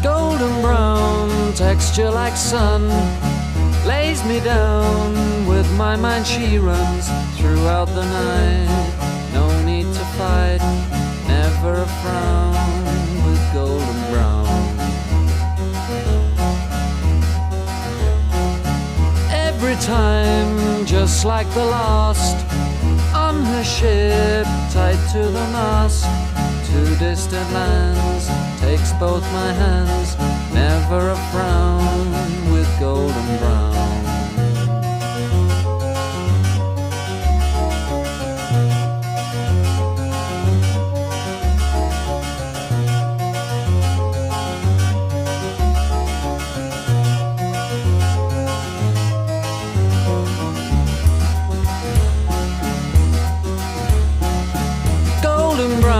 Golden brown texture like sun lays me down. With my mind she runs throughout the night. No need to fight, never a frown with golden brown. Every time, just like the last, on her ship, tied to the mast, to distant lands, takes both my hands, never a frown with golden brown. Golden brown.